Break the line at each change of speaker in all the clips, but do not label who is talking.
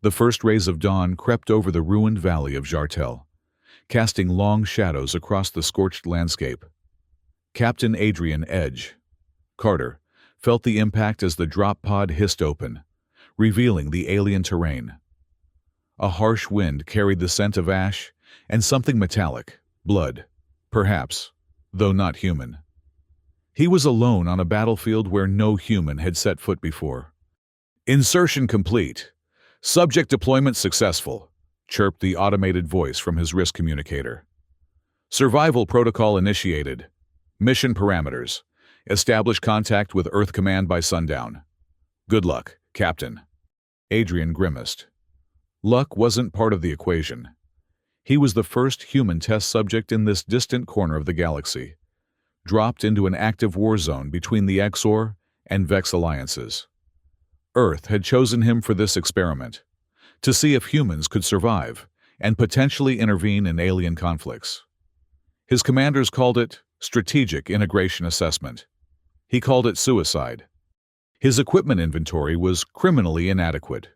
The first rays of dawn crept over the ruined valley of Jartel, casting long shadows across the scorched landscape. Captain Adrian Edge Carter felt the impact as the drop pod hissed open, revealing the alien terrain. A harsh wind carried the scent of ash and something metallic, blood, perhaps, though not human. He was alone on a battlefield where no human had set foot before. "Insertion complete. Subject deployment successful," chirped the automated voice from his wrist communicator. "Survival protocol initiated. Mission parameters. Establish contact with Earth Command by sundown. Good luck, Captain." Adrian grimaced. Luck wasn't part of the equation. He was the first human test subject in this distant corner of the galaxy, dropped into an active war zone between the Exor and Vex alliances. Earth had chosen him for this experiment, to see if humans could survive and potentially intervene in alien conflicts. His commanders called it Strategic Integration Assessment. He called it suicide. His equipment inventory was criminally inadequate.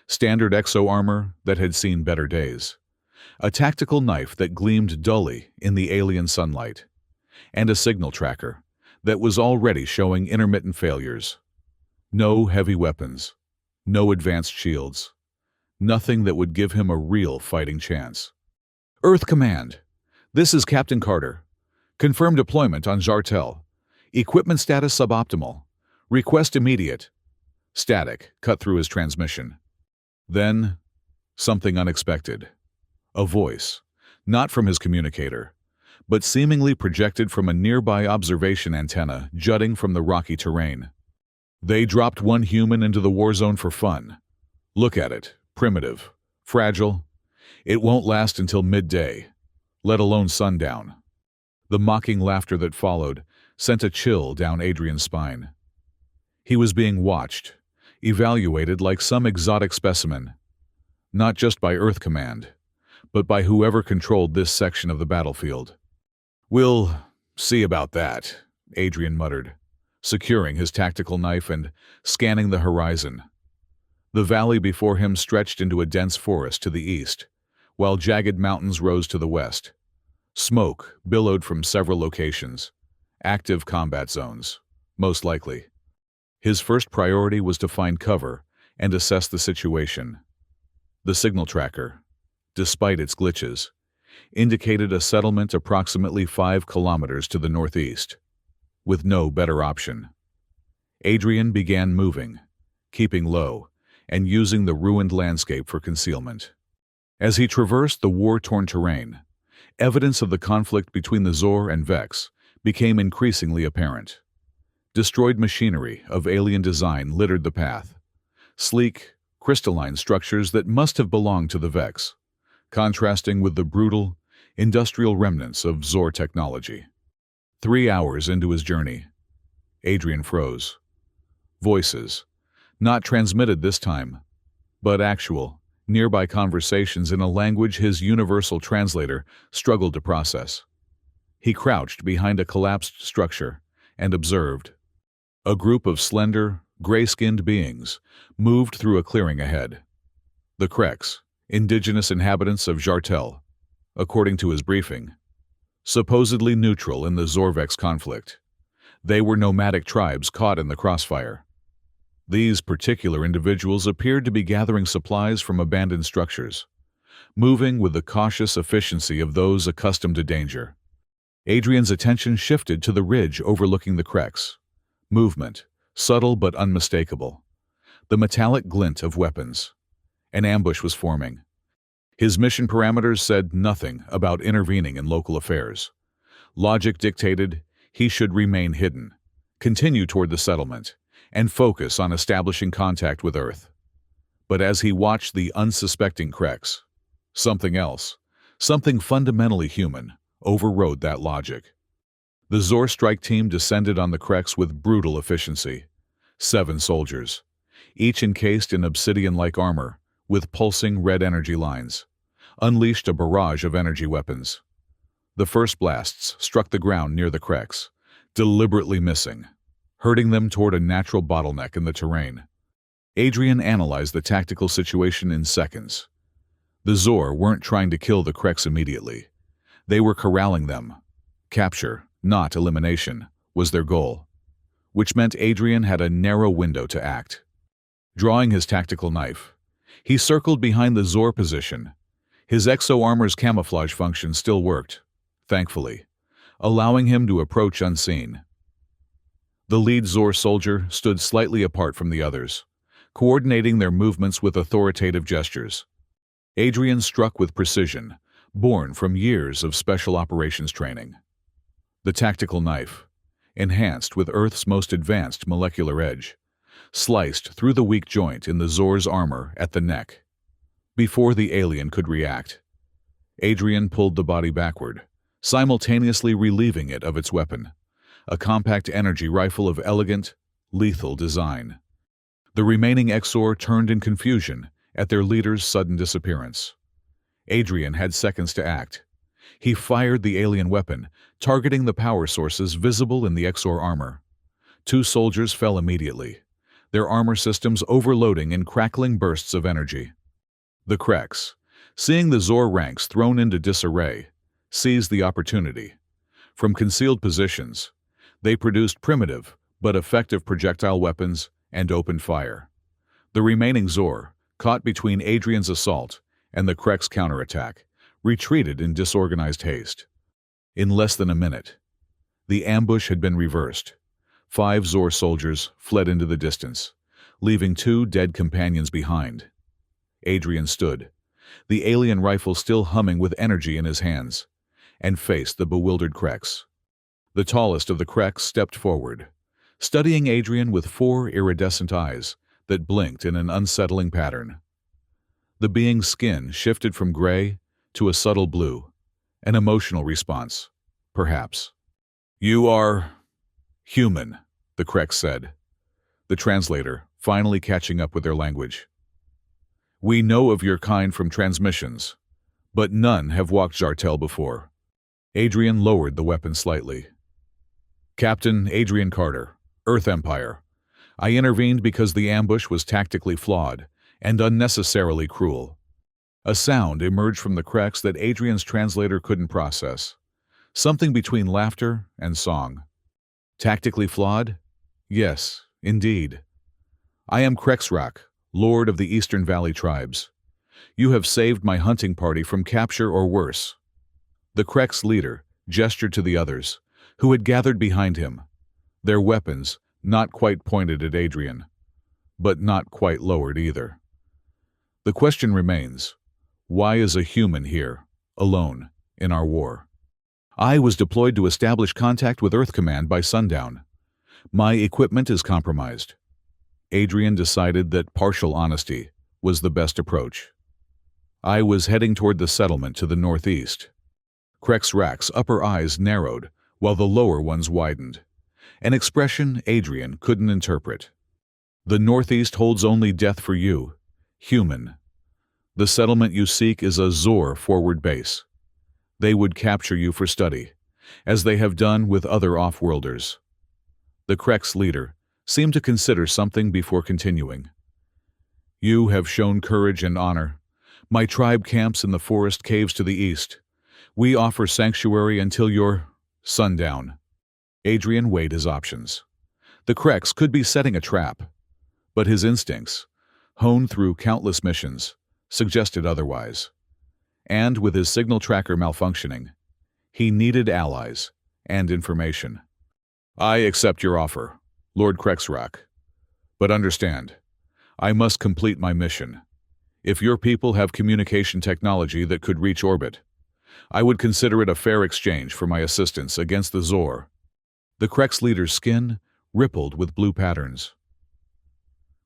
Standard exo armor that had seen better days, a tactical knife that gleamed dully in the alien sunlight, and a signal tracker that was already showing intermittent failures. No heavy weapons, no advanced shields, nothing that would give him a real fighting chance. "Earth Command, this is Captain Carter. Confirm deployment on Jartel. Equipment status suboptimal. Request immediate." Static cut through his transmission. Then, something unexpected. A voice, not from his communicator, but seemingly projected from a nearby observation antenna jutting from the rocky terrain. "They dropped one human into the war zone for fun. Look at it, primitive, fragile. It won't last until midday, let alone sundown." The mocking laughter that followed sent a chill down Adrian's spine. He was being watched, evaluated like some exotic specimen, not just by Earth Command, but by whoever controlled this section of the battlefield. "We'll see about that," Adrian muttered, securing his tactical knife and scanning the horizon. The valley before him stretched into a dense forest to the east, while jagged mountains rose to the west. Smoke billowed from several locations, active combat zones, most likely. His first priority was to find cover and assess the situation. The signal tracker, despite its glitches, indicated a settlement approximately 5 kilometers to the northeast, with no better option. Adrian began moving, keeping low, and using the ruined landscape for concealment. As he traversed the war-torn terrain, evidence of the conflict between the Zor and Vex became increasingly apparent. Destroyed machinery of alien design littered the path, sleek, crystalline structures that must have belonged to the Vex, contrasting with the brutal, industrial remnants of Zor technology. 3 hours into his journey, Adrian froze. Voices, not transmitted this time, but actual, nearby conversations in a language his universal translator struggled to process. He crouched behind a collapsed structure and observed. A group of slender, gray-skinned beings moved through a clearing ahead. The Kreks, indigenous inhabitants of Jartel, according to his briefing, supposedly neutral in the Zorvex conflict. They were nomadic tribes caught in the crossfire. These particular individuals appeared to be gathering supplies from abandoned structures, moving with the cautious efficiency of those accustomed to danger. Adrian's attention shifted to the ridge overlooking the Kreks. Movement, subtle but unmistakable. The metallic glint of weapons. An ambush was forming. His mission parameters said nothing about intervening in local affairs. Logic dictated he should remain hidden, continue toward the settlement, and focus on establishing contact with Earth. But as he watched the unsuspecting Kreks, something else, something fundamentally human, overrode that logic. The Zor strike team descended on the Kreks with brutal efficiency. 7 soldiers, each encased in obsidian-like armor, with pulsing red energy lines, unleashed a barrage of energy weapons. The first blasts struck the ground near the Kreks, deliberately missing, herding them toward a natural bottleneck in the terrain. Adrian analyzed the tactical situation in seconds. The Zor weren't trying to kill the Kreks immediately. They were corralling them. Capture, not elimination, was their goal, which meant Adrian had a narrow window to act. Drawing his tactical knife, he circled behind the Zor position. His exo-armor's camouflage function still worked, thankfully, allowing him to approach unseen. The lead Zor soldier stood slightly apart from the others, coordinating their movements with authoritative gestures. Adrian struck with precision, born from years of special operations training. The tactical knife, enhanced with Earth's most advanced molecular edge, sliced through the weak joint in the Zor's armor at the neck. Before the alien could react, Adrian pulled the body backward, simultaneously relieving it of its weapon, a compact energy rifle of elegant, lethal design. The remaining Exor turned in confusion at their leader's sudden disappearance. Adrian had seconds to act. He fired the alien weapon, targeting the power sources visible in the Exor armor. 2 soldiers fell immediately, their armor systems overloading in crackling bursts of energy. The Kreks, seeing the Zor ranks thrown into disarray, seized the opportunity. From concealed positions, they produced primitive but effective projectile weapons and opened fire. The remaining Zor, caught between Adrian's assault and the Kreks' counterattack, retreated in disorganized haste. In less than a minute, the ambush had been reversed. 5 Zor soldiers fled into the distance, leaving 2 dead companions behind. Adrian stood, the alien rifle still humming with energy in his hands, and faced the bewildered Kreks. The tallest of the Kreks stepped forward, studying Adrian with 4 iridescent eyes that blinked in an unsettling pattern. The being's skin shifted from gray to a subtle blue, an emotional response, perhaps. "You are human," the Kreks said, the translator finally catching up with their language. "We know of your kind from transmissions, but none have walked Jartel before." Adrian lowered the weapon slightly. "Captain Adrian Carter, Earth Empire. I intervened because the ambush was tactically flawed and unnecessarily cruel." A sound emerged from the Kreks that Adrian's translator couldn't process, something between laughter and song. "Tactically flawed? Yes, indeed. I am Krexrak, Lord of the Eastern Valley Tribes. You have saved my hunting party from capture or worse." The Kreks leader gestured to the others, who had gathered behind him, their weapons not quite pointed at Adrian, but not quite lowered either. The question remains, why is a human here, alone, in our war? "I was deployed to establish contact with Earth Command by sundown. My equipment is compromised." Adrian decided that partial honesty was the best approach. "I was heading toward the settlement to the northeast." Krexrak's upper eyes narrowed while the lower ones widened, an expression Adrian couldn't interpret. "The northeast holds only death for you, human. The settlement you seek is a Zor forward base. They would capture you for study, as they have done with other off-worlders." The Kreks leader seemed to consider something before continuing. "You have shown courage and honor. My tribe camps in the forest caves to the east. We offer sanctuary until your sundown." Adrian weighed his options. The Kreks could be setting a trap, but his instincts, honed through countless missions, suggested otherwise. And with his signal tracker malfunctioning, he needed allies and information. "I accept your offer, Lord Krexrak. But understand, I must complete my mission. If your people have communication technology that could reach orbit, I would consider it a fair exchange for my assistance against the Zor." The Kreks leader's skin rippled with blue patterns.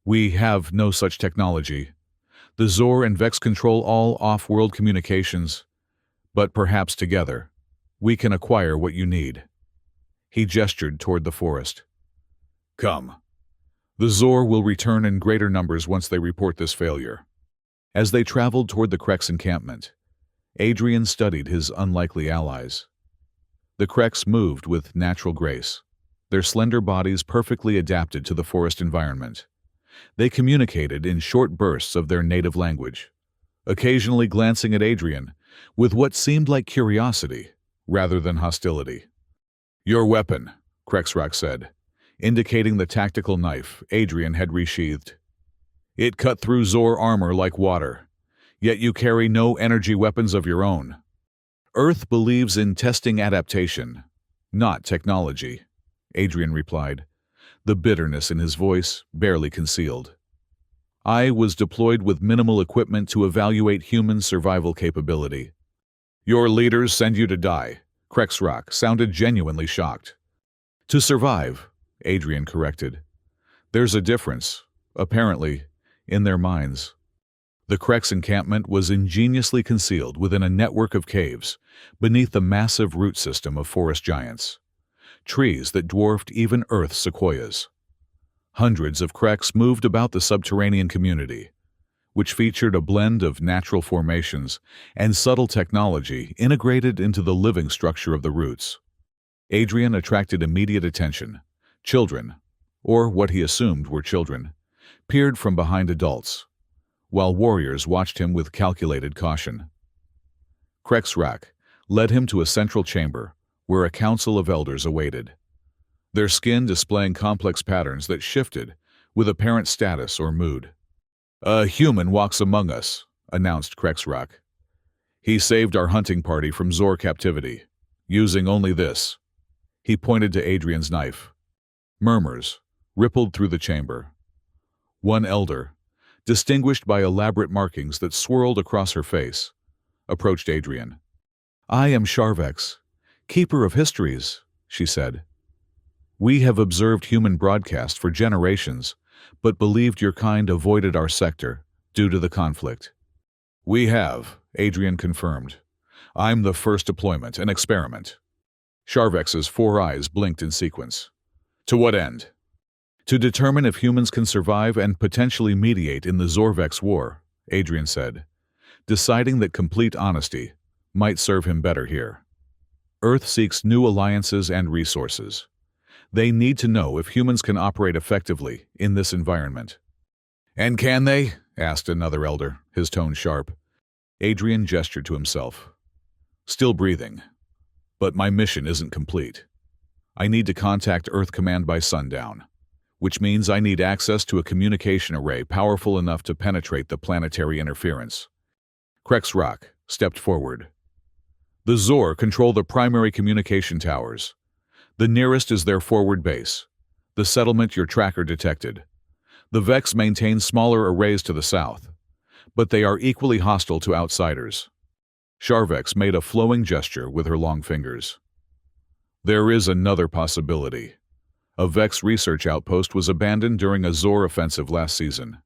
"We have no such technology. The Zor and Vex control all off-world communications, but perhaps together, we can acquire what you need." He gestured toward the forest. "Come. The Zor will return in greater numbers once they report this failure." As they traveled toward the Kreks encampment, Adrian studied his unlikely allies. The Kreks moved with natural grace, their slender bodies perfectly adapted to the forest environment. They communicated in short bursts of their native language, occasionally glancing at Adrian with what seemed like curiosity rather than hostility. "Your weapon," Krexrock said, indicating the tactical knife Adrian had resheathed. "It cut through Zor armor like water, yet you carry no energy weapons of your own." "Earth believes in testing adaptation, not technology," Adrian replied, the bitterness in his voice barely concealed. "I was deployed with minimal equipment to evaluate human survival capability." "Your leaders send you to die," Krexrock sounded genuinely shocked. "To survive," Adrian corrected. "There's a difference, apparently, in their minds." The Krex encampment was ingeniously concealed within a network of caves beneath the massive root system of forest giants, trees that dwarfed even Earth's sequoias. Hundreds of Krex moved about the subterranean community, which featured a blend of natural formations and subtle technology integrated into the living structure of the roots. Adrian attracted immediate attention. Children, or what he assumed were children, peered from behind adults, while warriors watched him with calculated caution. Krexrock led him to a central chamber where a council of elders awaited, their skin displaying complex patterns that shifted with apparent status or mood. "A human walks among us," announced Krexrock. "He saved our hunting party from Zor captivity, using only this." He pointed to Adrian's knife. Murmurs rippled through the chamber. One elder, distinguished by elaborate markings that swirled across her face, approached Adrian. "I am Sharvex, keeper of histories," she said. "We have observed human broadcast for generations, but believed your kind avoided our sector due to the conflict." "We have," Adrian confirmed. "I'm the first deployment, an experiment." Sharvex's 4 eyes blinked in sequence. "To what end?" "To determine if humans can survive and potentially mediate in the Zorvex war," Adrian said, deciding that complete honesty might serve him better here. "Earth seeks new alliances and resources. They need to know if humans can operate effectively in this environment." "And can they?" asked another elder, his tone sharp. Adrian gestured to himself. "Still breathing. But my mission isn't complete. I need to contact Earth Command by sundown, which means I need access to a communication array powerful enough to penetrate the planetary interference." Krexrock stepped forward. "The Zor control the primary communication towers. The nearest is their forward base, the settlement your tracker detected. The Vex maintain smaller arrays to the south, but they are equally hostile to outsiders." Sharvex made a flowing gesture with her long fingers. "There is another possibility. A Vex research outpost was abandoned during a Zor offensive last season.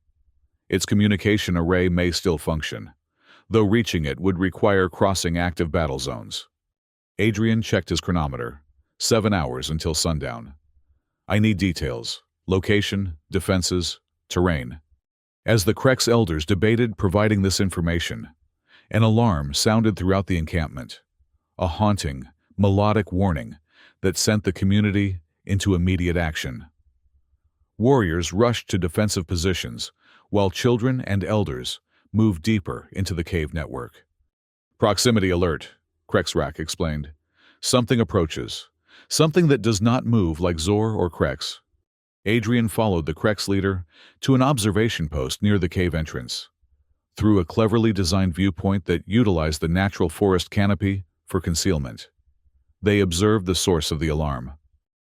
Its communication array may still function, though reaching it would require crossing active battle zones." Adrian checked his chronometer. 7 hours until sundown. "I need details: location, defenses, terrain." As the Krex elders debated providing this information, an alarm sounded throughout the encampment, a haunting, melodic warning that sent the community into immediate action. Warriors rushed to defensive positions, while children and elders moved deeper into the cave network. "Proximity alert," Krexrock explained. "Something approaches. Something that does not move like Zor or Krex." Adrian followed the Krex leader to an observation post near the cave entrance. Through a cleverly designed viewpoint that utilized the natural forest canopy for concealment, they observed the source of the alarm.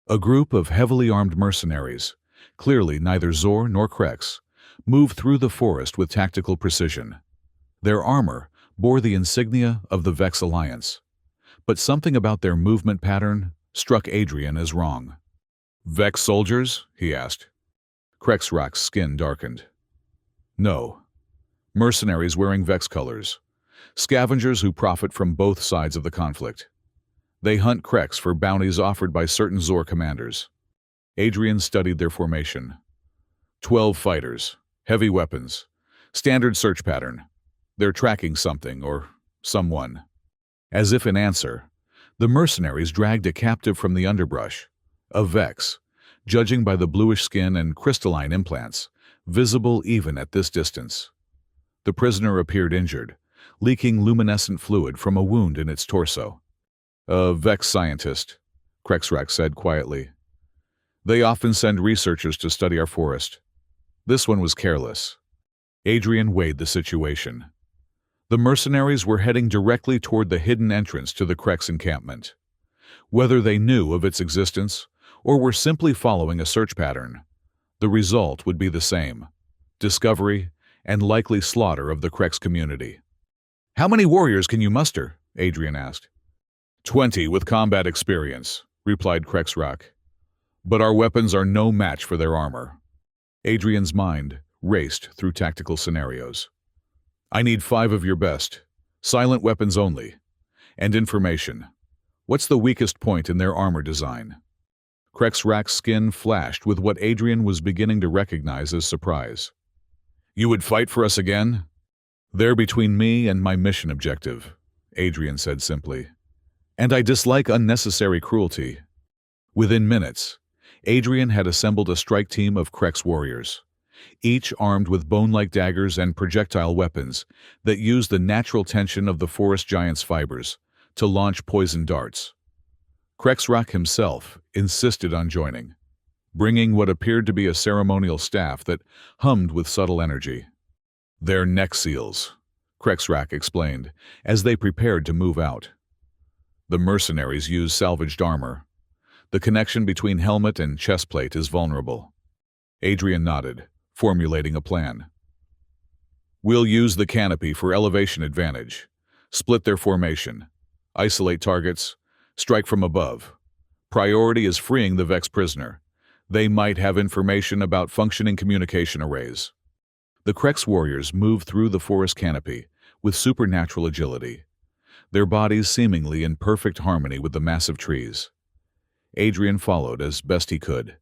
A group of heavily armed mercenaries, clearly neither Zor nor Krex, moved through the forest with tactical precision. Their armor bore the insignia of the Vex Alliance, but something about their movement pattern struck Adrian as wrong. "Vex soldiers?" he asked. Krexrock's skin darkened. "No. Mercenaries wearing Vex colors. Scavengers who profit from both sides of the conflict. They hunt Krex for bounties offered by certain Zor commanders." Adrian studied their formation. 12 fighters, heavy weapons, standard search pattern. They're tracking something or someone. As if in answer, the mercenaries dragged a captive from the underbrush, a Vex. Judging by the bluish skin and crystalline implants, visible even at this distance. The prisoner appeared injured, leaking luminescent fluid from a wound in its torso. "A Vex scientist," Krexrak said quietly. "They often send researchers to study our forest. This one was careless." Adrian weighed the situation. The mercenaries were heading directly toward the hidden entrance to the Krex encampment. Whether they knew of its existence or were simply following a search pattern, the result would be the same: discovery and likely slaughter of the Krex community. "How many warriors can you muster?" Adrian asked. 20 with combat experience," replied Krexrak. "But our weapons are no match for their armor." Adrian's mind raced through tactical scenarios. "I need 5 of your best, silent weapons only, and information. What's the weakest point in their armor design?" Krexrak's skin flashed with what Adrian was beginning to recognize as surprise. "You would fight for us again?" "They're between me and my mission objective," Adrian said simply. "And I dislike unnecessary cruelty." Within minutes, Adrian had assembled a strike team of Krex warriors, each armed with bone-like daggers and projectile weapons that used the natural tension of the forest giant's fibers to launch poison darts. Krexrak himself insisted on joining, bringing what appeared to be a ceremonial staff that hummed with subtle energy. "They're neck seals," Krexrak explained, as they prepared to move out. "The mercenaries use salvaged armor. The connection between helmet and chestplate is vulnerable." Adrian nodded, formulating a plan. "We'll use the canopy for elevation advantage, split their formation, isolate targets, strike from above. Priority is freeing the Vex prisoner. They might have information about functioning communication arrays." The Krex warriors moved through the forest canopy with supernatural agility, their bodies seemingly in perfect harmony with the massive trees. Adrian followed as best he could,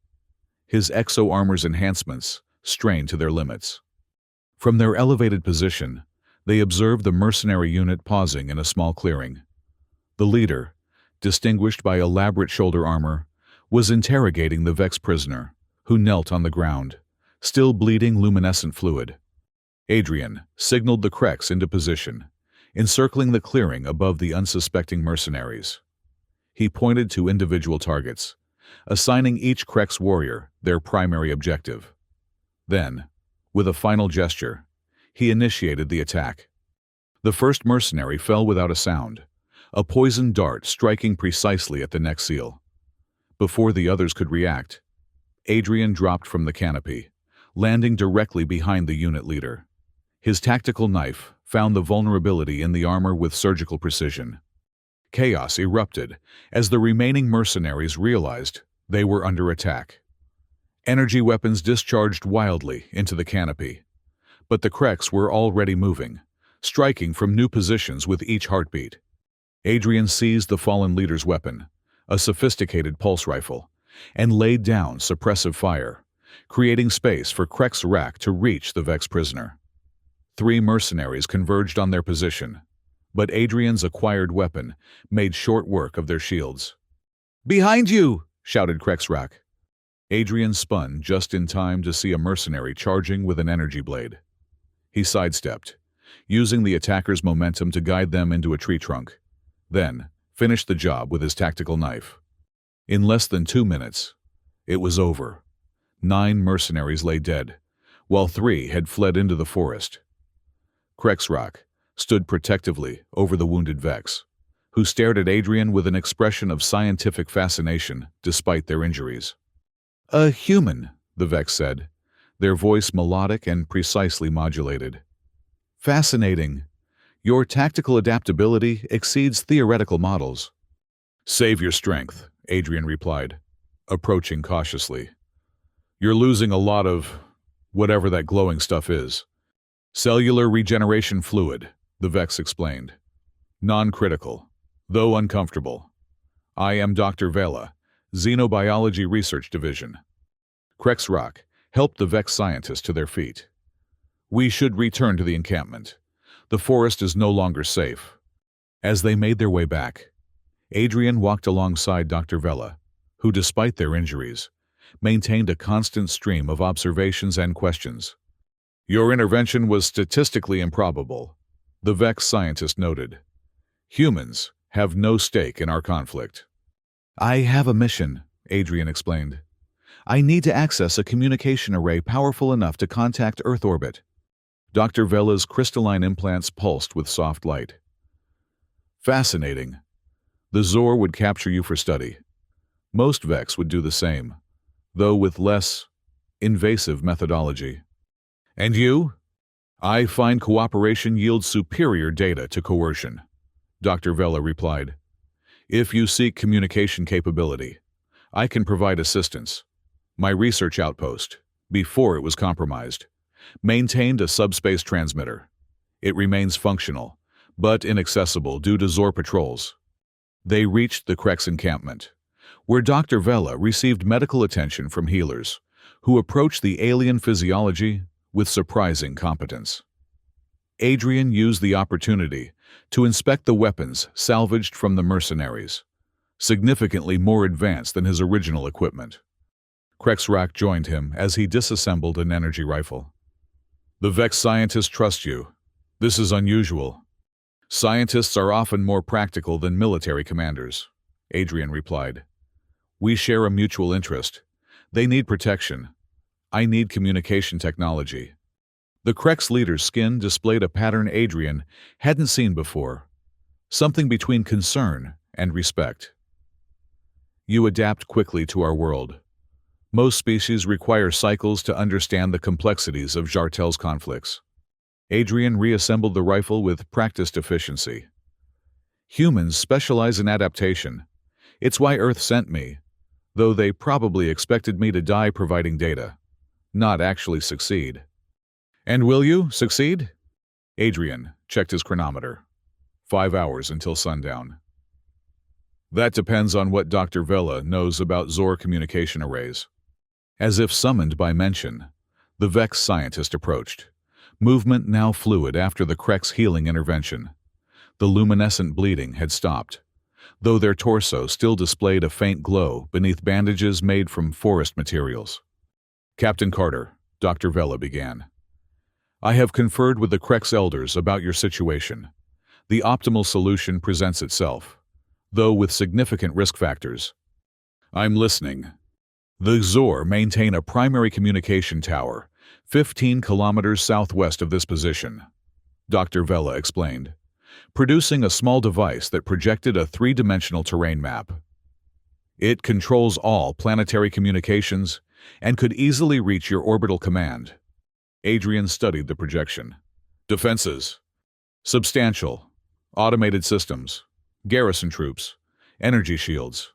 his exo-armor's enhancements strained to their limits. From their elevated position, they observed the mercenary unit pausing in a small clearing. The leader, distinguished by elaborate shoulder armor, was interrogating the Vex prisoner, who knelt on the ground, still bleeding luminescent fluid. Adrian signaled the Krex into position, encircling the clearing above the unsuspecting mercenaries. He pointed to individual targets, assigning each Krex warrior their primary objective. Then, with a final gesture, he initiated the attack. The first mercenary fell without a sound, a poisoned dart striking precisely at the neck seal. Before the others could react, Adrian dropped from the canopy, landing directly behind the unit leader. His tactical knife found the vulnerability in the armor with surgical precision. Chaos erupted as the remaining mercenaries realized they were under attack. Energy weapons discharged wildly into the canopy, but the Krex were already moving, striking from new positions with each heartbeat. Adrian seized the fallen leader's weapon, a sophisticated pulse rifle, and laid down suppressive fire, creating space for Krexrak to reach the Vex prisoner. 3 mercenaries converged on their position, but Adrian's acquired weapon made short work of their shields. "Behind you!" shouted Krexrak. Adrian spun just in time to see a mercenary charging with an energy blade. He sidestepped, using the attacker's momentum to guide them into a tree trunk, then finished the job with his tactical knife. In less than 2 minutes, it was over. 9 mercenaries lay dead, while 3 had fled into the forest. Krexrak stood protectively over the wounded Vex, who stared at Adrian with an expression of scientific fascination despite their injuries. "A human," the Vex said, their voice melodic and precisely modulated. "Fascinating. Your tactical adaptability exceeds theoretical models." "Save your strength," Adrian replied, approaching cautiously. "You're losing a lot of whatever that glowing stuff is. Cellular regeneration fluid," the Vex explained. "Non-critical, though uncomfortable. I am Dr. Vela, Xenobiology Research Division." Krexrak helped the Vex scientists to their feet. "We should return to the encampment. The forest is no longer safe." As they made their way back, Adrian walked alongside Dr. Vela, who, despite their injuries, maintained a constant stream of observations and questions. Your intervention was statistically improbable, the Vex scientist noted. Humans have no stake in our conflict. I have a mission, Adrian explained. I need to access a communication array powerful enough to contact Earth orbit. Dr. Vela's crystalline implants pulsed with soft light. Fascinating. The Zor would capture you for study. Most Vex would do the same, though with less invasive methodology. And you? I find cooperation yields superior data to coercion, Dr. Vela replied. If you seek communication capability, I can provide assistance. My research outpost, before it was compromised, maintained a subspace transmitter. It remains functional, but inaccessible due to Zor patrols. They reached the Krex encampment, where Dr. Vela received medical attention from healers, who approached the alien physiology with surprising competence. Adrian used the opportunity to inspect the weapons salvaged from the mercenaries, significantly more advanced than his original equipment. Krexrak joined him as he disassembled an energy rifle. The Vex scientists trust you. This is unusual. Scientists are often more practical than military commanders, Adrian replied. We share a mutual interest. They need protection. I need communication technology. The Krex leader's skin displayed a pattern Adrian hadn't seen before, something between concern and respect. You adapt quickly to our world. Most species require cycles to understand the complexities of Jartel's conflicts. Adrian reassembled the rifle with practiced efficiency. Humans specialize in adaptation. It's why Earth sent me, though they probably expected me to die providing data, not actually succeed. And will you succeed? Adrian checked his chronometer. 5 hours until sundown. That depends on what Dr. Vela knows about Zor communication arrays. As if summoned by mention, the Vex scientist approached, movement now fluid after the Krex healing intervention. The luminescent bleeding had stopped, though their torso still displayed a faint glow beneath bandages made from forest materials. Captain Carter, Dr. Vela began. I have conferred with the Krex elders about your situation. The optimal solution presents itself, though with significant risk factors. I'm listening. The Zor maintain a primary communication tower, 15 kilometers southwest of this position, Dr. Vela explained, producing a small device that projected a three-dimensional terrain map. It controls all planetary communications and could easily reach your orbital command. Adrian studied the projection. Defenses. Substantial. Automated systems. Garrison troops. Energy shields.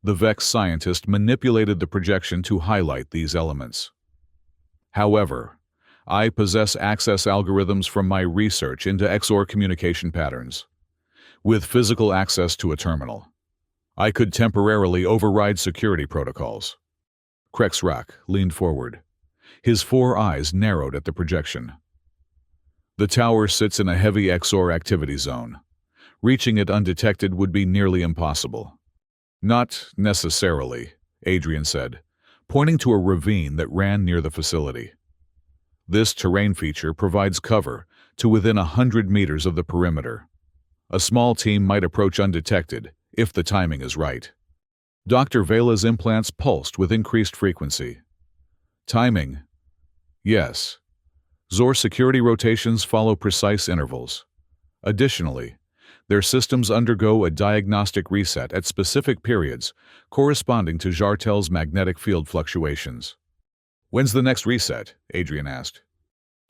The Vex scientist manipulated the projection to highlight these elements. However, I possess access algorithms from my research into XOR communication patterns. With physical access to a terminal, I could temporarily override security protocols. Krexrak leaned forward. His 4 eyes narrowed at the projection. The tower sits in a heavy XOR activity zone. Reaching it undetected would be nearly impossible. Not necessarily, Adrian said, pointing to a ravine that ran near the facility. This terrain feature provides cover to within 100 meters of the perimeter. A small team might approach undetected if the timing is right. Dr. Vela's implants pulsed with increased frequency. Timing? Yes. Zor security rotations follow precise intervals. Additionally, their systems undergo a diagnostic reset at specific periods corresponding to Jartel's magnetic field fluctuations. When's the next reset? Adrian asked.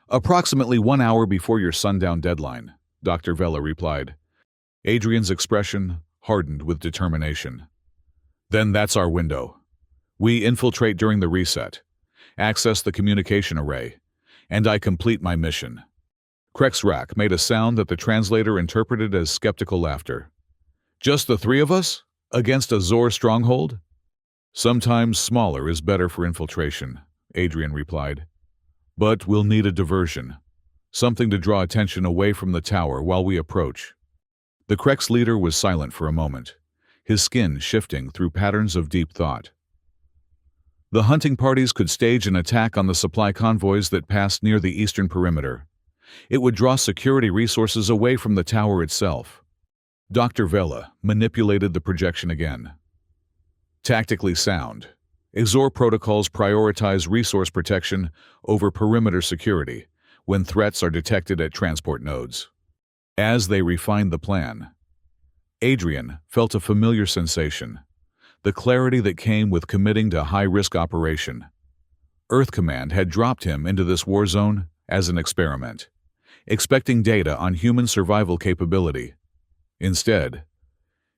Approximately 1 hour before your sundown deadline, Dr. Vela replied. Adrian's expression hardened with determination. Then that's our window. We infiltrate during the reset, access the communication array, and I complete my mission. Krexrak made a sound that the translator interpreted as skeptical laughter. Just the 3 of us? Against a Zor stronghold? Sometimes smaller is better for infiltration, Adrian replied. But we'll need a diversion, something to draw attention away from the tower while we approach. The Krex leader was silent for a moment, his skin shifting through patterns of deep thought. The hunting parties could stage an attack on the supply convoys that passed near the eastern perimeter. It would draw security resources away from the tower itself. Dr. Vela manipulated the projection again. Tactically sound. Azure protocols prioritize resource protection over perimeter security when threats are detected at transport nodes. As they refined the plan, Adrian felt a familiar sensation, the clarity that came with committing to high-risk operation. Earth Command had dropped him into this war zone as an experiment, expecting data on human survival capability. Instead,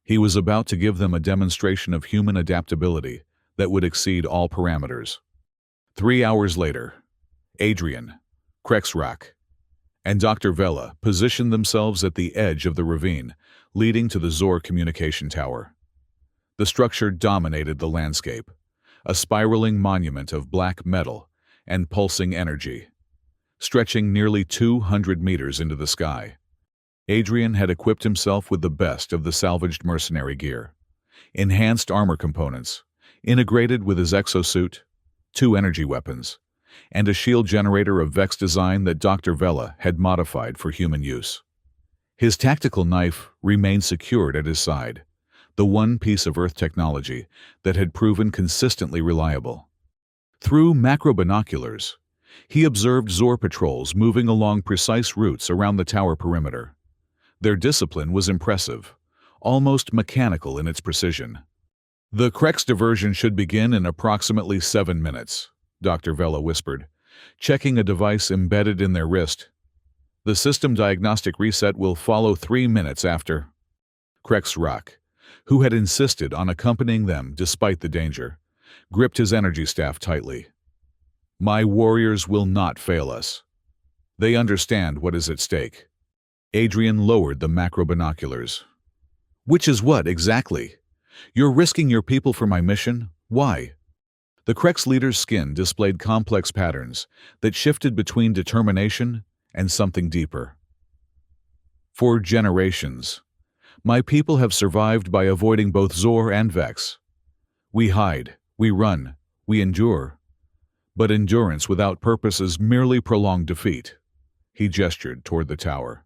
he was about to give them a demonstration of human adaptability that would exceed all parameters. 3 hours later, Adrian, Krexrak, and Dr. Vela positioned themselves at the edge of the ravine leading to the Zor communication tower. The structure dominated the landscape, a spiraling monument of black metal and pulsing energy, stretching nearly 200 meters into the sky. Adrian had equipped himself with the best of the salvaged mercenary gear. Enhanced armor components, integrated with his exosuit, 2 energy weapons, and a shield generator of Vex design that Dr. Vela had modified for human use. His tactical knife remained secured at his side, the one piece of Earth technology that had proven consistently reliable. Through macro binoculars, he observed Zor patrols moving along precise routes around the tower perimeter. Their discipline was impressive, almost mechanical in its precision. "The Krex diversion should begin in approximately 7 minutes," Dr. Vela whispered, checking a device embedded in their wrist. "The system diagnostic reset will follow 3 minutes after." Krexrak, who had insisted on accompanying them despite the danger, gripped his energy staff tightly. "My warriors will not fail us. They understand what is at stake." Adrian lowered the macro binoculars. "Which is what, exactly? You're risking your people for my mission? Why?" The Krex leader's skin displayed complex patterns that shifted between determination and something deeper. "For generations, my people have survived by avoiding both Zor and Vex. We hide, we run, we endure. But endurance without purpose is merely prolonged defeat." He gestured toward the tower.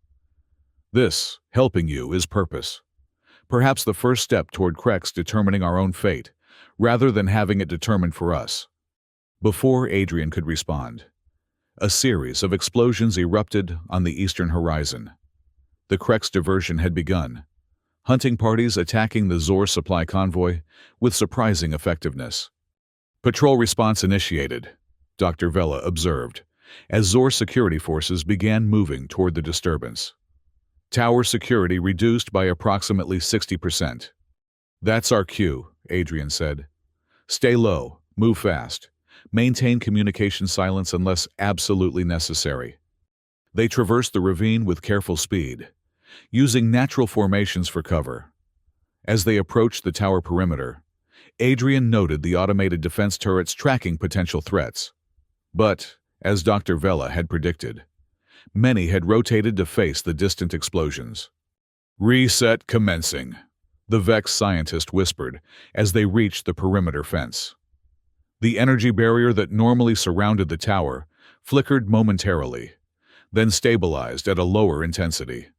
"This, helping you, is purpose. Perhaps the first step toward Krex determining our own fate, rather than having it determined for us." Before Adrian could respond, a series of explosions erupted on the eastern horizon. The Krex diversion had begun, hunting parties attacking the Zor supply convoy with surprising effectiveness. "Patrol response initiated," Dr. Vela observed, as Zor security forces began moving toward the disturbance. "Tower security reduced by approximately 60%. "That's our cue," Adrian said. "Stay low, move fast, maintain communication silence unless absolutely necessary." They traversed the ravine with careful speed, using natural formations for cover. As they approached the tower perimeter, Adrian noted the automated defense turrets tracking potential threats. But, as Dr. Vela had predicted, many had rotated to face the distant explosions. "Reset commencing," the Vex scientist whispered as they reached the perimeter fence. The energy barrier that normally surrounded the tower flickered momentarily, then stabilized at a lower intensity.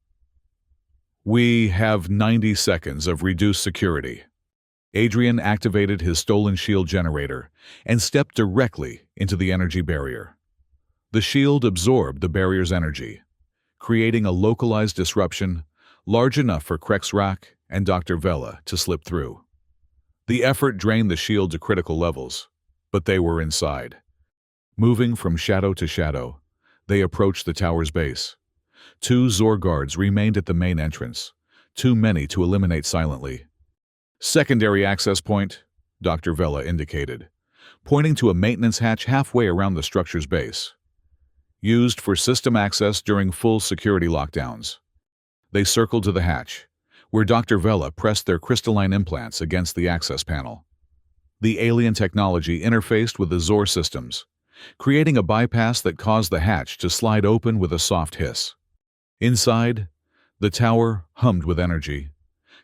"We have 90 seconds of reduced security." Adrian activated his stolen shield generator and stepped directly into the energy barrier. The shield absorbed the barrier's energy, creating a localized disruption large enough for Krexrak and Dr. Vela to slip through. The effort drained the shield to critical levels, but they were inside. Moving from shadow to shadow, they approached the tower's base. 2 Zor guards remained at the main entrance, too many to eliminate silently. "Secondary access point," Dr. Vela indicated, pointing to a maintenance hatch halfway around the structure's base. "Used for system access during full security lockdowns." They circled to the hatch, where Dr. Vela pressed their crystalline implants against the access panel. The alien technology interfaced with the Zor systems, creating a bypass that caused the hatch to slide open with a soft hiss. Inside, the tower hummed with energy.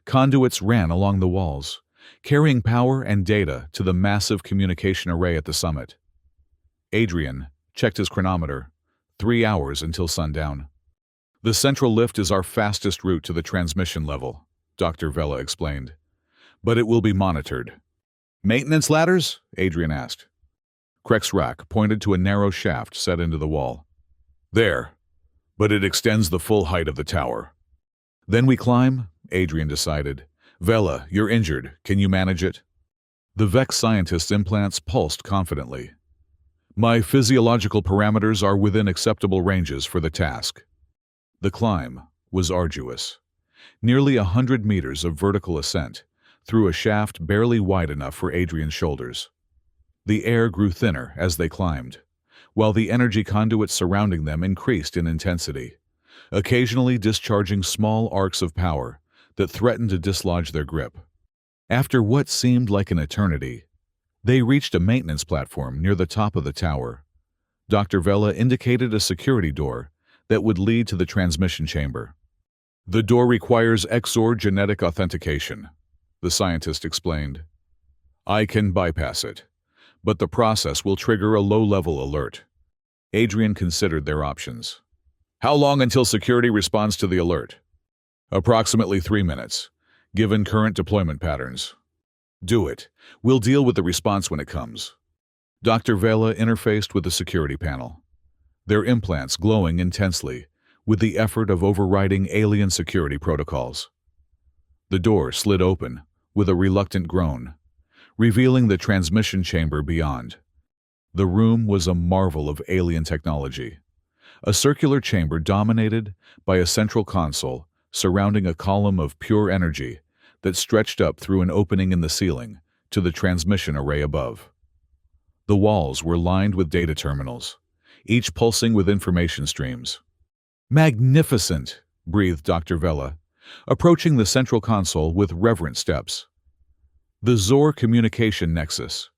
Conduits ran along the walls, carrying power and data to the massive communication array at the summit. Adrian checked his chronometer. 3 hours until sundown. The central lift is our fastest route to the transmission level, Dr. Vela explained. But it will be monitored. Maintenance ladders? Adrian asked. Krexrak pointed to a narrow shaft set into the wall. There, but it extends the full height of the tower. Then we climb, Adrian decided. Vela, you're injured. Can you manage it? The Vex scientist's implants pulsed confidently. My physiological parameters are within acceptable ranges for the task. The climb was arduous. Nearly 100 meters of vertical ascent through a shaft barely wide enough for Adrian's shoulders. The air grew thinner as they climbed, while the energy conduits surrounding them increased in intensity, occasionally discharging small arcs of power that threatened to dislodge their grip. After what seemed like an eternity, they reached a maintenance platform near the top of the tower. Dr. Vela indicated a security door that would lead to the transmission chamber. The door requires XOR genetic authentication, the scientist explained. I can bypass it, but the process will trigger a low-level alert. Adrian considered their options. How long until security responds to the alert? Approximately 3 minutes, given current deployment patterns. Do it. We'll deal with the response when it comes. Dr. Vela interfaced with the security panel, their implants glowing intensely with the effort of overriding alien security protocols. The door slid open with a reluctant groan, revealing the transmission chamber beyond. The room was a marvel of alien technology, a circular chamber dominated by a central console surrounding a column of pure energy that stretched up through an opening in the ceiling to the transmission array above. The walls were lined with data terminals, each pulsing with information streams. Magnificent, breathed Dr. Vela, approaching the central console with reverent steps. The Zor Communication Nexus.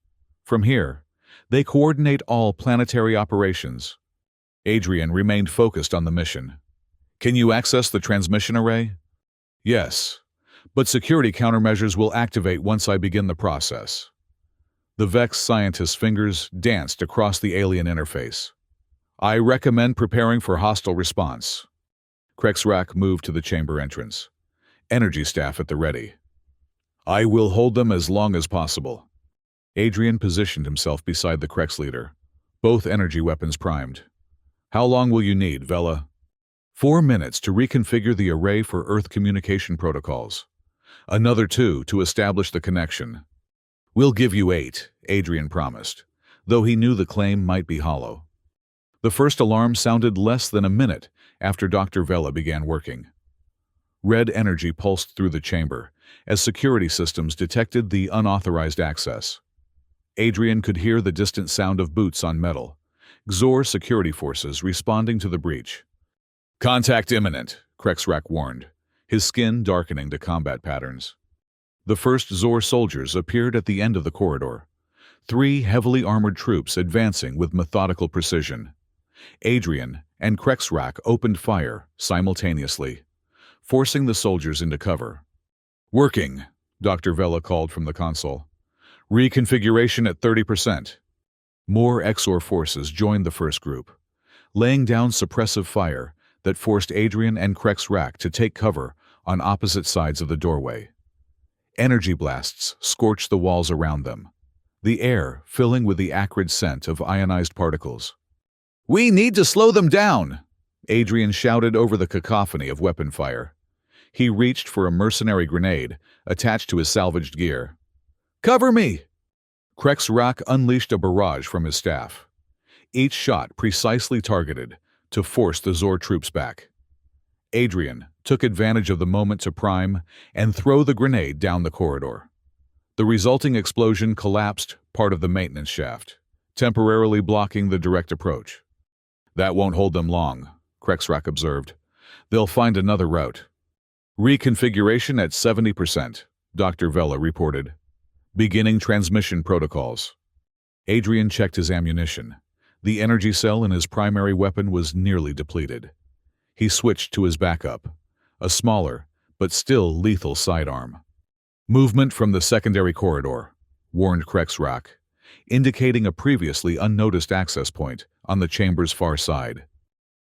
From here, they coordinate all planetary operations. Adrian remained focused on the mission. Can you access the transmission array? Yes, but security countermeasures will activate once I begin the process. The Vex scientist's fingers danced across the alien interface. I recommend preparing for hostile response. Krexrak moved to the chamber entrance. Energy staff at the ready. I will hold them as long as possible. Adrian positioned himself beside the Krex leader, both energy weapons primed. How long will you need, Vela? 4 minutes to reconfigure the array for Earth communication protocols. Another 2 to establish the connection. We'll give you 8, Adrian promised, though he knew the claim might be hollow. The first alarm sounded less than a minute after Dr. Vela began working. Red energy pulsed through the chamber as security systems detected the unauthorized access. Adrian could hear the distant sound of boots on metal, Xor security forces responding to the breach. Contact imminent, Krexrak warned, his skin darkening to combat patterns. The first Zor soldiers appeared at the end of the corridor, 3 heavily armored troops advancing with methodical precision. Adrian and Krexrak opened fire simultaneously, forcing the soldiers into cover. Working, Dr. Vela called from the console. Reconfiguration at 30%. More XOR forces joined the first group, laying down suppressive fire that forced Adrian and Krexrak to take cover on opposite sides of the doorway. Energy blasts scorched the walls around them, the air filling with the acrid scent of ionized particles. We need to slow them down, Adrian shouted over the cacophony of weapon fire. He reached for a mercenary grenade attached to his salvaged gear. Cover me! Krexrak unleashed a barrage from his staff, each shot precisely targeted to force the Zor troops back. Adrian took advantage of the moment to prime and throw the grenade down the corridor. The resulting explosion collapsed part of the maintenance shaft, temporarily blocking the direct approach. That won't hold them long, Krexrak observed. They'll find another route. Reconfiguration at 70%, Dr. Vela reported. Beginning transmission protocols. Adrian checked his ammunition. The energy cell in his primary weapon was nearly depleted. He switched to his backup, a smaller, but still lethal sidearm. Movement from the secondary corridor, warned Krexrak, indicating a previously unnoticed access point on the chamber's far side.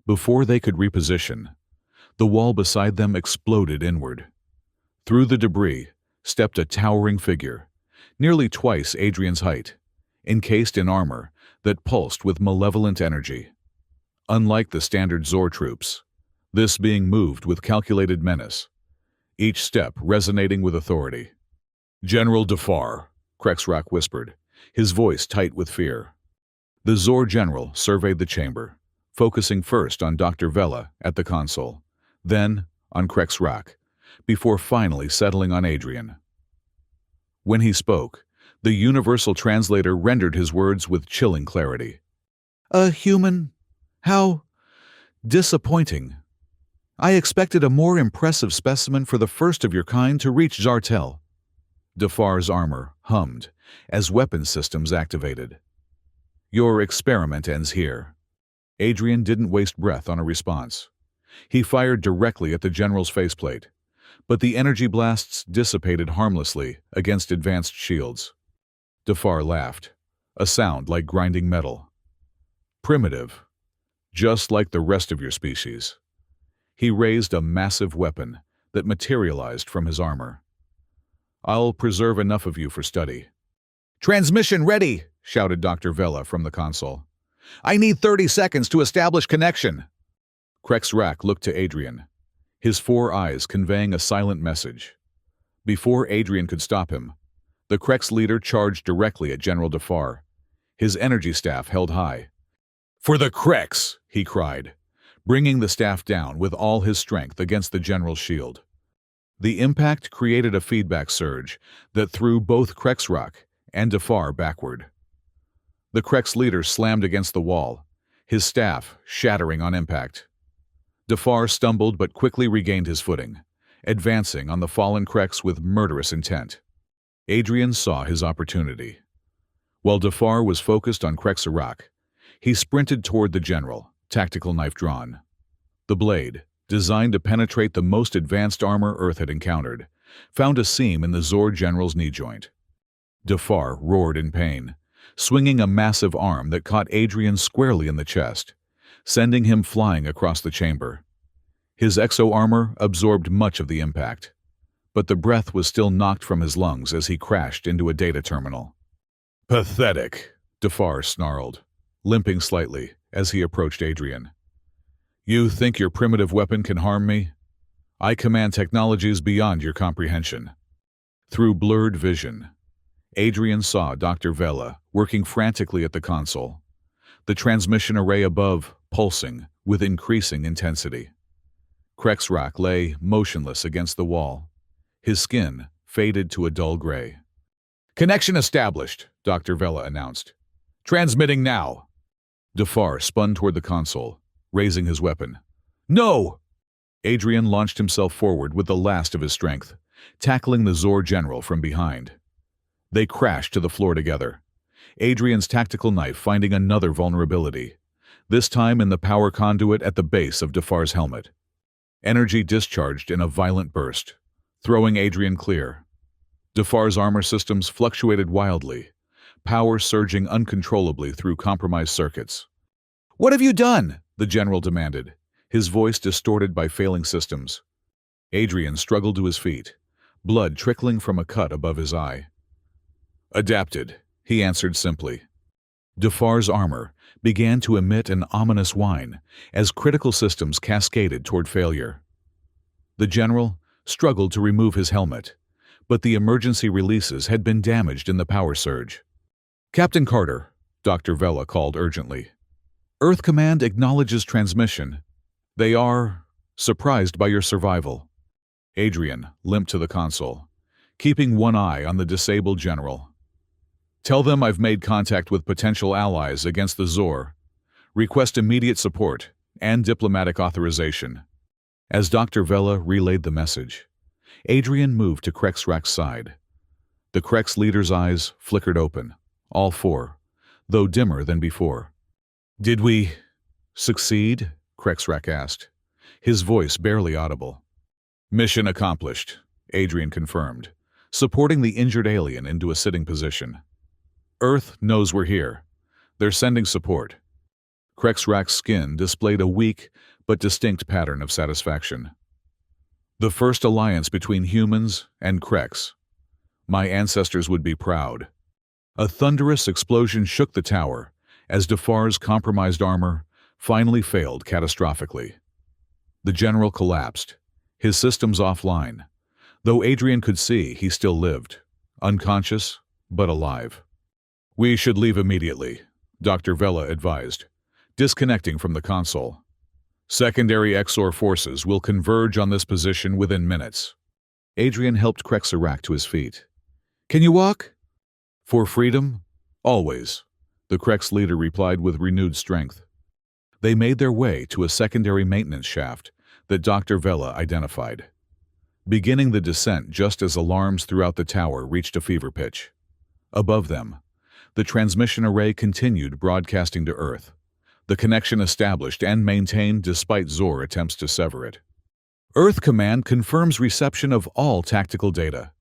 Before they could reposition, the wall beside them exploded inward. Through the debris stepped a towering figure, nearly twice Adrian's height, encased in armor that pulsed with malevolent energy. Unlike the standard Zor troops, this being moved with calculated menace, each step resonating with authority. "General Defar," Krexrak whispered, his voice tight with fear. The Zor general surveyed the chamber, focusing first on Dr. Vela at the console, then on Krexrak, before finally settling on Adrian. When he spoke, the universal translator rendered his words with chilling clarity. "A human? How disappointing. I expected a more impressive specimen for the first of your kind to reach Zartel." Defar's armor hummed as weapon systems activated. "Your experiment ends here." Adrian didn't waste breath on a response. He fired directly at the general's faceplate, but the energy blasts dissipated harmlessly against advanced shields. Defar laughed, a sound like grinding metal. "Primitive, just like the rest of your species." He raised a massive weapon that materialized from his armor. "I'll preserve enough of you for study." "Transmission ready!" shouted Dr. Vela from the console. "I need 30 seconds to establish connection." Krexrak looked to Adrian, his 4 eyes conveying a silent message. Before Adrian could stop him, the Krex leader charged directly at General Defar, his energy staff held high. "For the Krex!" he cried, bringing the staff down with all his strength against the general's shield. The impact created a feedback surge that threw both Krexrak and Defar backward. The Krex leader slammed against the wall, his staff shattering on impact. Defar stumbled but quickly regained his footing, advancing on the fallen Krex with murderous intent. Adrian saw his opportunity. While Defar was focused on Krexrak, he sprinted toward the general, tactical knife drawn. The blade, designed to penetrate the most advanced armor Earth had encountered, found a seam in the Zor general's knee joint. Defar roared in pain, swinging a massive arm that caught Adrian squarely in the chest, sending him flying across the chamber. His exo-armor absorbed much of the impact, but the breath was still knocked from his lungs as he crashed into a data terminal. "Pathetic," Defar snarled, limping slightly as he approached Adrian. "You think your primitive weapon can harm me? I command technologies beyond your comprehension." Through blurred vision, Adrian saw Dr. Vela working frantically at the console, the transmission array above pulsing with increasing intensity. Krexrak lay motionless against the wall, his skin faded to a dull gray. "Connection established," Dr. Vela announced. "Transmitting now." Defar spun toward the console, raising his weapon. "No!" Adrian launched himself forward with the last of his strength, tackling the Zor general from behind. They crashed to the floor together, Adrian's tactical knife finding another vulnerability, this time in the power conduit at the base of Defar's helmet. Energy discharged in a violent burst, throwing Adrian clear. Defar's armor systems fluctuated wildly, power surging uncontrollably through compromised circuits. "What have you done?" the general demanded, his voice distorted by failing systems. Adrian struggled to his feet, blood trickling from a cut above his eye. "Adapted," he answered simply. Defar's armor began to emit an ominous whine as critical systems cascaded toward failure. The general struggled to remove his helmet, but the emergency releases had been damaged in the power surge. "Captain Carter," Dr. Vela called urgently. "Earth Command acknowledges transmission. They are surprised by your survival." Adrian limped to the console, keeping one eye on the disabled general. "Tell them I've made contact with potential allies against the Zor. Request immediate support and diplomatic authorization." As Dr. Vela relayed the message, Adrian moved to Krexrak's side. The Krex leader's eyes flickered open, all 4, though dimmer than before. "Did we succeed?" Krexrak asked, his voice barely audible. "Mission accomplished," Adrian confirmed, supporting the injured alien into a sitting position. Earth knows we're here. They're sending support. Krexrak's skin displayed a weak but distinct pattern of satisfaction. The first alliance between humans and Krex. My ancestors would be proud. A thunderous explosion shook the tower as Defar's compromised armor finally failed catastrophically. The general collapsed, his systems offline. Though Adrian could see, he still lived, unconscious but alive. We should leave immediately, Dr. Vela advised, disconnecting from the console. Secondary Exor forces will converge on this position within minutes. Adrian helped Krexrak to his feet. Can you walk? For freedom? Always, the Krex leader replied with renewed strength. They made their way to a secondary maintenance shaft that Dr. Vela identified, beginning the descent just as alarms throughout the tower reached a fever pitch. Above them, the transmission array continued broadcasting to Earth, the connection established and maintained despite Zor attempts to sever it. Earth Command confirms reception of all tactical data,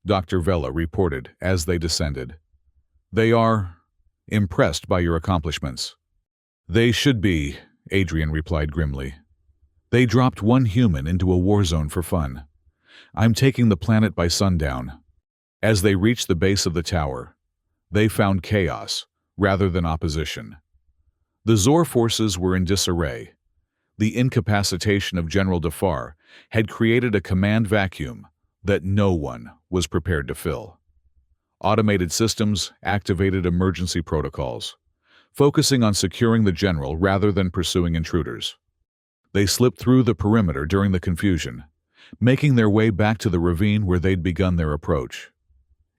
Dr. Vela reported as they descended. They are impressed by your accomplishments. They should be, Adrian replied grimly. They dropped one human into a war zone for fun. I'm taking the planet by sundown. As they reached the base of the tower, they found chaos rather than opposition. The Zor forces were in disarray. The incapacitation of General Defar had created a command vacuum that no one was prepared to fill. Automated systems activated emergency protocols, focusing on securing the general rather than pursuing intruders. They slipped through the perimeter during the confusion, making their way back to the ravine where they'd begun their approach.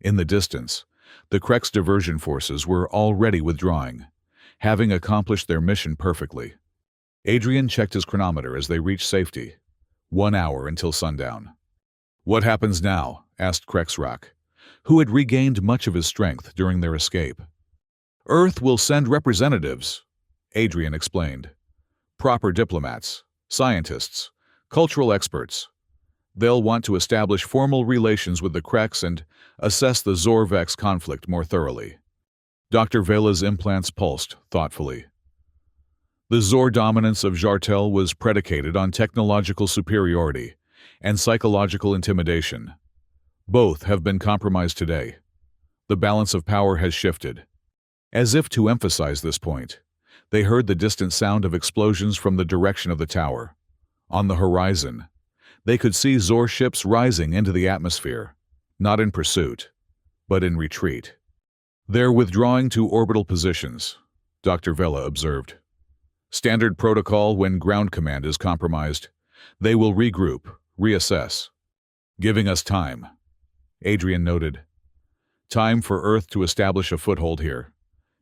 In the distance, the Krex diversion forces were already withdrawing, having accomplished their mission perfectly. Adrian checked his chronometer as they reached safety. 1 hour until sundown. What happens now? Asked Krexrak, who had regained much of his strength during their escape. Earth will send representatives, Adrian explained. Proper diplomats, scientists, cultural experts. They'll want to establish formal relations with the Krex and assess the Zor-Vex conflict more thoroughly. Dr. Vela's implants pulsed thoughtfully. The Zor dominance of Jartel was predicated on technological superiority and psychological intimidation. Both have been compromised today. The balance of power has shifted. As if to emphasize this point, they heard the distant sound of explosions from the direction of the tower. On the horizon, they could see Zor ships rising into the atmosphere, not in pursuit, but in retreat. They're withdrawing to orbital positions, Dr. Vela observed. Standard protocol when ground command is compromised. They will regroup, reassess. Giving us time, Adrian noted. Time for Earth to establish a foothold here.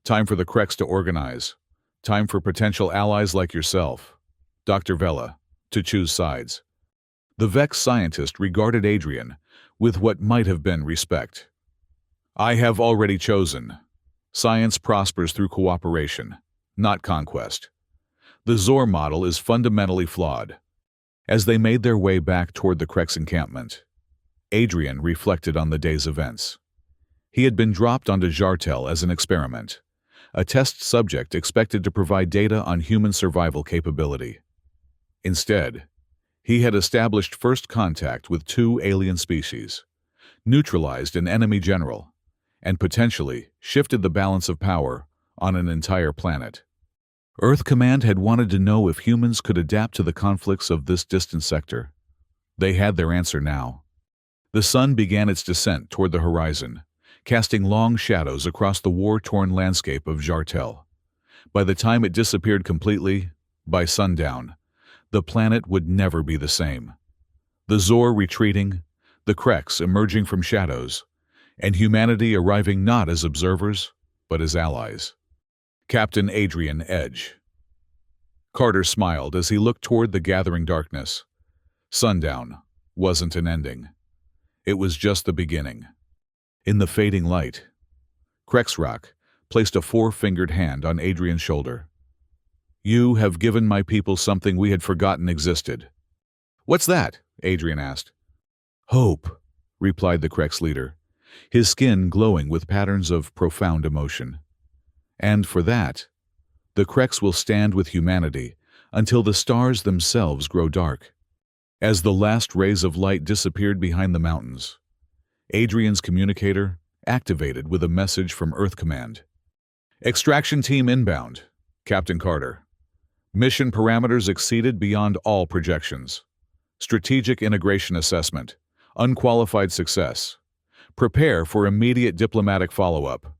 Time for the Krex to organize. Time for potential allies like yourself, Dr. Vela, to choose sides. The Vex scientist regarded Adrian with what might have been respect. I have already chosen. Science prospers through cooperation, not conquest. The Zor model is fundamentally flawed. As they made their way back toward the Krex encampment, Adrian reflected on the day's events. He had been dropped onto Jartel as an experiment, a test subject expected to provide data on human survival capability. Instead, he had established first contact with 2 alien species, neutralized an enemy general, and potentially shifted the balance of power on an entire planet. Earth Command had wanted to know if humans could adapt to the conflicts of this distant sector. They had their answer now. The sun began its descent toward the horizon, casting long shadows across the war-torn landscape of Jartel. By the time it disappeared completely, by sundown, the planet would never be the same. The Zor retreating, the Krex emerging from shadows, and humanity arriving not as observers, but as allies. Captain Adrian Edge. Carter smiled as he looked toward the gathering darkness. Sundown wasn't an ending. It was just the beginning. In the fading light, Krexrak placed a 4-fingered hand on Adrian's shoulder. You have given my people something we had forgotten existed. What's that? Adrian asked. Hope, replied the Krex leader, his skin glowing with patterns of profound emotion. And for that, the Krex will stand with humanity until the stars themselves grow dark. As the last rays of light disappeared behind the mountains, Adrian's communicator activated with a message from Earth Command. Extraction team inbound, Captain Carter. Mission parameters exceeded beyond all projections. Strategic integration assessment. Unqualified success. Prepare for immediate diplomatic follow-up.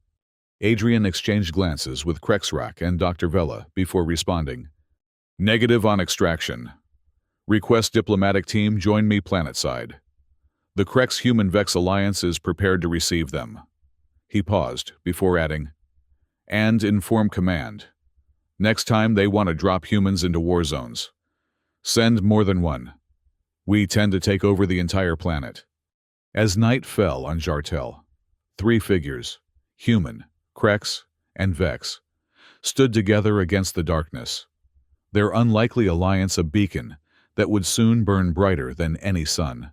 Adrian exchanged glances with Krexrak and Dr. Vela before responding. Negative on extraction. Request diplomatic team join me planetside. The Krex-Human Vex Alliance is prepared to receive them. He paused before adding, and inform command. Next time they want to drop humans into war zones, send more than one. We tend to take over the entire planet. As night fell on Jartel, three figures, human, Krex, and Vex, stood together against the darkness, their unlikely alliance a beacon that would soon burn brighter than any sun.